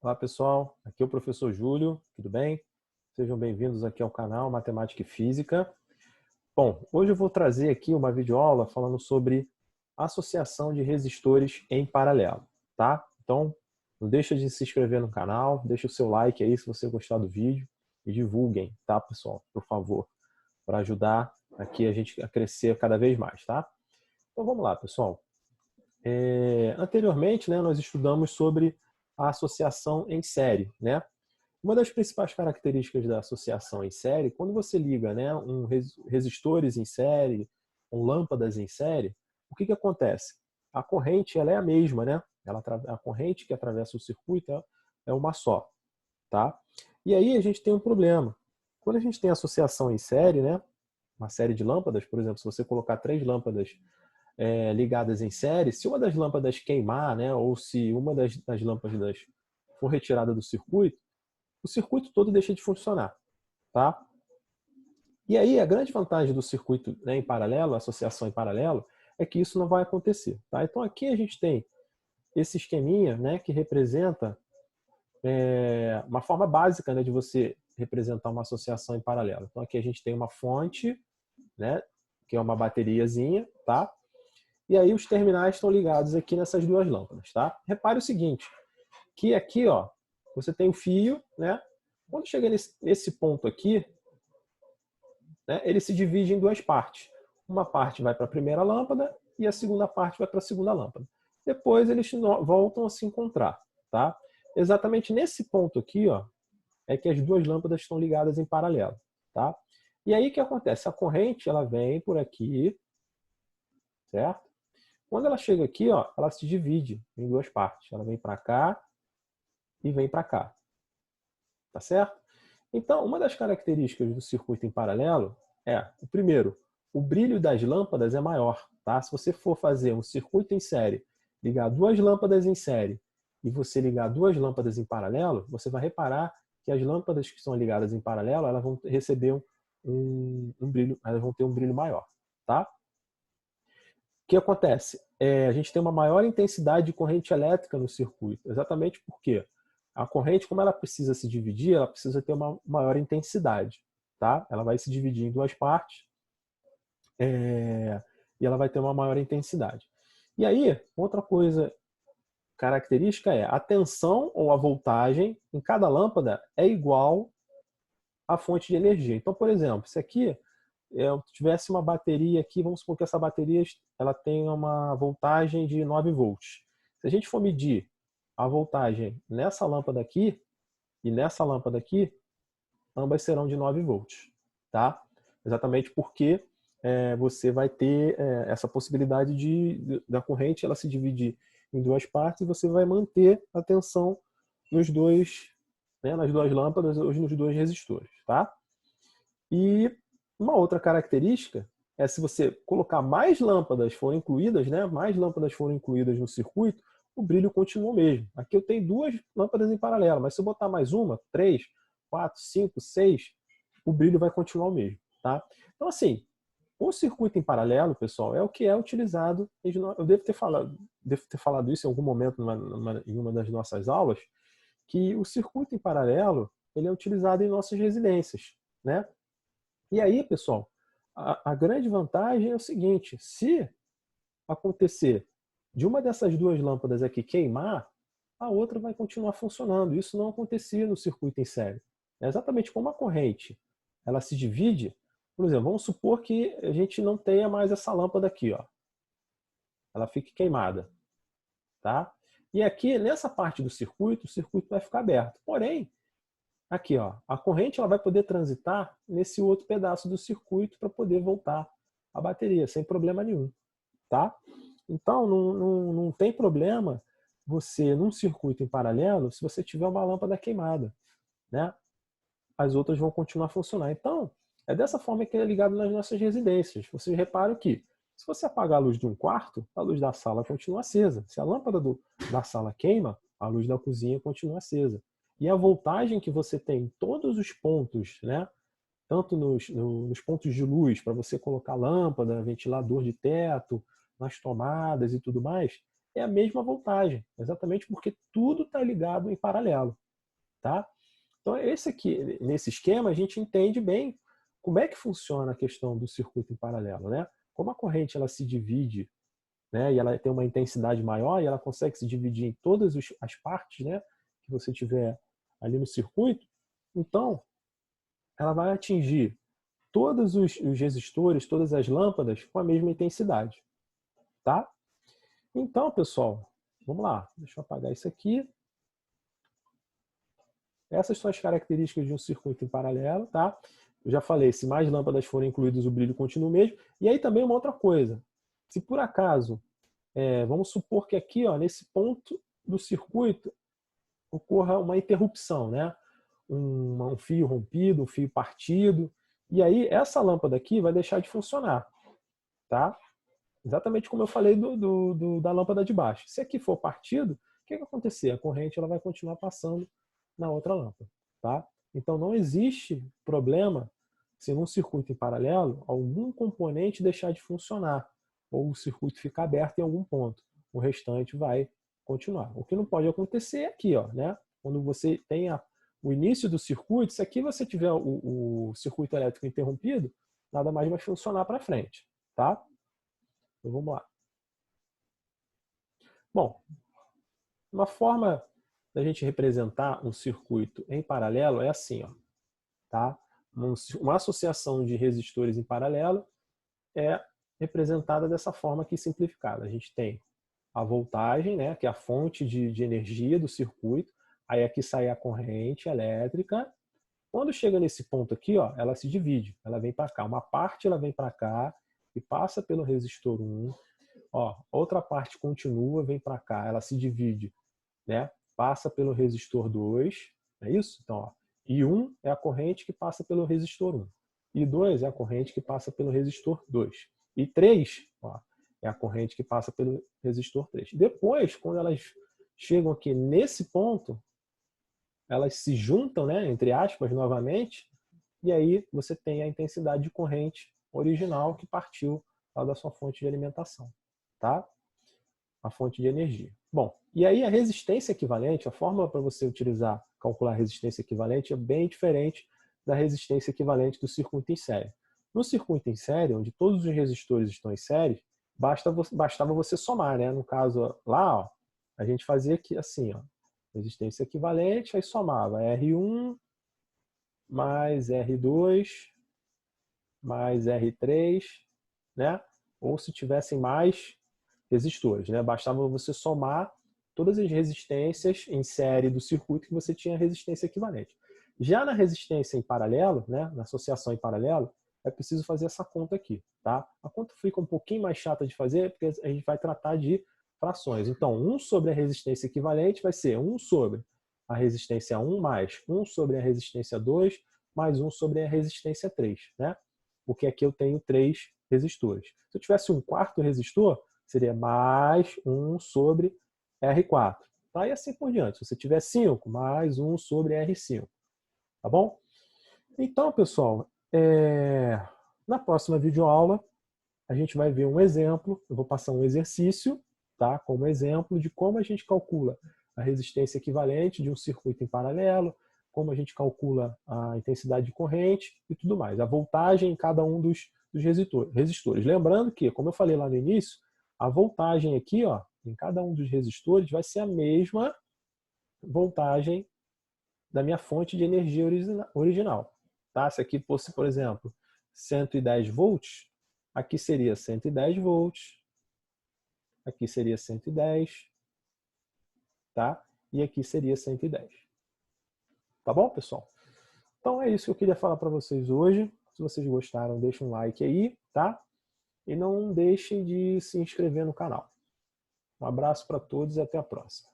Olá pessoal, aqui é o professor Júlio, tudo bem? Sejam bem-vindos aqui ao canal Matemática e Física. Bom, hoje eu vou trazer aqui uma videoaula falando sobre associação de resistores em paralelo, tá? Então, não deixa de se inscrever no canal, deixa o seu like aí se você gostar do vídeo e divulguem, tá pessoal? Por favor, para ajudar aqui a gente a crescer cada vez mais, tá? Então vamos lá, pessoal. Anteriormente, né, nós estudamos sobre a associação em série, né? Uma das principais características da associação em série, quando você liga, né, resistores em série, lâmpadas em série, o que acontece? A corrente ela é a mesma, né? A corrente que atravessa o circuito é uma só, tá? E aí a gente tem um problema. Quando a gente tem associação em série, né, uma série de lâmpadas, por exemplo, se você colocar 3 lâmpadas ligadas em série, se uma das lâmpadas queimar, né, ou se uma das lâmpadas for retirada do circuito, o circuito todo deixa de funcionar, tá? E aí a grande vantagem do circuito, né, em paralelo, a associação em paralelo, é que isso não vai acontecer, tá? Então aqui a gente tem esse esqueminha, né, que representa uma forma básica, né, de você representar uma associação em paralelo. Então aqui a gente tem uma fonte, né, que é uma bateriazinha, tá? E aí os terminais estão ligados aqui nessas duas lâmpadas, tá? Repare o seguinte, que aqui, ó, você tem o fio, né? Quando chega nesse ponto aqui, né, ele se divide em duas partes. Uma parte vai para a primeira lâmpada e a segunda parte vai para a segunda lâmpada. Depois eles voltam a se encontrar, tá? Exatamente nesse ponto aqui, ó, é que as duas lâmpadas estão ligadas em paralelo, tá? E aí o que acontece? A corrente ela vem por aqui, certo? Quando ela chega aqui, ó, ela se divide em duas partes. Ela vem para cá e vem para cá, tá certo? Então, uma das características do circuito em paralelo é, o primeiro, o brilho das lâmpadas é maior, tá? Se você for fazer um circuito em série, ligar duas lâmpadas em série e você ligar duas lâmpadas em paralelo, você vai reparar que as lâmpadas que são ligadas em paralelo, elas vão receber um brilho, elas vão ter um brilho maior, tá? O que acontece? A gente tem uma maior intensidade de corrente elétrica no circuito, exatamente porque a corrente, como ela precisa se dividir, ela precisa ter uma maior intensidade, tá? Ela vai se dividir em duas partes e ela vai ter uma maior intensidade. E aí, outra coisa característica é a tensão ou a voltagem em cada lâmpada é igual à fonte de energia. Então, por exemplo, se aqui eu tivesse uma bateria aqui, vamos supor que essa bateria ela tenha uma voltagem de 9 volts. Se a gente for medir a voltagem nessa lâmpada aqui e nessa lâmpada aqui, ambas serão de 9 volts, tá? Exatamente porque você vai ter essa possibilidade da corrente ela se dividir em duas partes e você vai manter a tensão nos dois, né, nas duas lâmpadas ou nos dois resistores, tá? E uma outra característica é se você colocar mais lâmpadas forem incluídas, né, mais lâmpadas forem incluídas no circuito, o brilho continua o mesmo. Aqui eu tenho duas lâmpadas em paralelo, mas se eu botar mais uma, 3, 4, 5, 6, o brilho vai continuar o mesmo, tá? Então assim, o circuito em paralelo, pessoal, é o que é utilizado. Eu devo ter falado isso em algum momento em uma das nossas aulas, que o circuito em paralelo ele é utilizado em nossas residências, né? E aí, pessoal, a grande vantagem é o seguinte, se acontecer de uma dessas duas lâmpadas aqui queimar, a outra vai continuar funcionando. Isso não acontecia no circuito em série. É exatamente como a corrente ela se divide, por exemplo, vamos supor que a gente não tenha mais essa lâmpada aqui, ó. Ela fique queimada, tá? E aqui, nessa parte do circuito, o circuito vai ficar aberto. Porém, aqui, ó, a corrente ela vai poder transitar nesse outro pedaço do circuito para poder voltar a bateria, sem problema nenhum, tá? Então, não tem problema você, num circuito em paralelo, se você tiver uma lâmpada queimada, né? As outras vão continuar a funcionar. Então, é dessa forma que ele é ligado nas nossas residências. Vocês reparam que, se você apagar a luz de um quarto, a luz da sala continua acesa. Se a lâmpada da sala queima, a luz da cozinha continua acesa. E a voltagem que você tem em todos os pontos, né? Tanto nos pontos de luz, para você colocar lâmpada, ventilador de teto, nas tomadas e tudo mais, é a mesma voltagem, exatamente porque tudo está ligado em paralelo, tá? Então, esse aqui, nesse esquema, a gente entende bem como é que funciona a questão do circuito em paralelo, né? Como a corrente ela se divide, né, e ela tem uma intensidade maior e ela consegue se dividir em todas as partes, né, que você tiver ali no circuito, então ela vai atingir todos os resistores, todas as lâmpadas com a mesma intensidade, tá? Então, pessoal, vamos lá. Deixa eu apagar isso aqui. Essas são as características de um circuito em paralelo, tá? Eu já falei, se mais lâmpadas forem incluídas, o brilho continua o mesmo. E aí também uma outra coisa. Se por acaso, vamos supor que aqui, ó, nesse ponto do circuito, ocorra uma interrupção, né? Um fio rompido, um fio partido. E aí essa lâmpada aqui vai deixar de funcionar, tá? Exatamente como eu falei da lâmpada de baixo. Se aqui for partido, o que vai acontecer? A corrente ela vai continuar passando na outra lâmpada, tá? Então não existe problema se num circuito em paralelo algum componente deixar de funcionar ou o circuito ficar aberto em algum ponto. O restante vai continuar. O que não pode acontecer é aqui, ó, né? Quando você tem o início do circuito, se aqui você tiver o circuito elétrico interrompido, nada mais vai funcionar para frente, tá? Então vamos lá. Bom, uma forma da gente representar um circuito em paralelo é assim, ó, tá? Uma associação de resistores em paralelo é representada dessa forma aqui simplificada. A gente tem a voltagem, né, que é a fonte de energia do circuito, aí aqui sai a corrente elétrica. Quando chega nesse ponto aqui, ó, ela se divide, ela vem para cá. Uma parte ela vem para cá e passa pelo resistor 1. Ó, outra parte continua, vem para cá, ela se divide, né? Passa pelo resistor 2, é isso? Então, ó, I1 é a corrente que passa pelo resistor 1. I2 é a corrente que passa pelo resistor 2. I3, ó, é a corrente que passa pelo resistor 3. Depois, quando elas chegam aqui nesse ponto, elas se juntam, né, entre aspas, novamente, e aí você tem a intensidade de corrente original que partiu lá da sua fonte de alimentação, tá? A fonte de energia. Bom, e aí a resistência equivalente, a fórmula para você utilizar, calcular a resistência equivalente é bem diferente da resistência equivalente do circuito em série. No circuito em série, onde todos os resistores estão em série, bastava você somar, né? No caso lá, ó, a gente fazia aqui assim, ó, resistência equivalente, aí somava R1 mais R2 mais R3, né? Ou se tivessem mais resistores, né? Bastava você somar todas as resistências em série do circuito que você tinha resistência equivalente. Já na resistência em paralelo, né, na associação em paralelo, é preciso fazer essa conta aqui, tá? A conta fica um pouquinho mais chata de fazer, porque a gente vai tratar de frações. Então, 1 sobre a resistência equivalente vai ser 1 sobre a resistência 1 mais 1 sobre a resistência 2 mais 1 sobre a resistência 3, né? Porque aqui eu tenho 3 resistores. Se eu tivesse um quarto resistor, seria mais 1 sobre R4. Tá? E assim por diante. Se você tiver 5, mais 1 sobre R5. Tá bom? Então, pessoal, na próxima videoaula, a gente vai ver um exemplo. Eu vou passar um exercício, tá? Como exemplo de como a gente calcula a resistência equivalente de um circuito em paralelo, como a gente calcula a intensidade de corrente e tudo mais. A voltagem em cada um dos resistores. Lembrando que, como eu falei lá no início, a voltagem aqui, ó, em cada um dos resistores vai ser a mesma voltagem da minha fonte de energia original. Tá? Se aqui fosse, por exemplo, 110 volts, aqui seria 110 volts, aqui seria 110, tá? E aqui seria 110. Tá bom, pessoal? Então é isso que eu queria falar para vocês hoje. Se vocês gostaram, deixa um like aí, tá? E não deixem de se inscrever no canal. Um abraço para todos e até a próxima.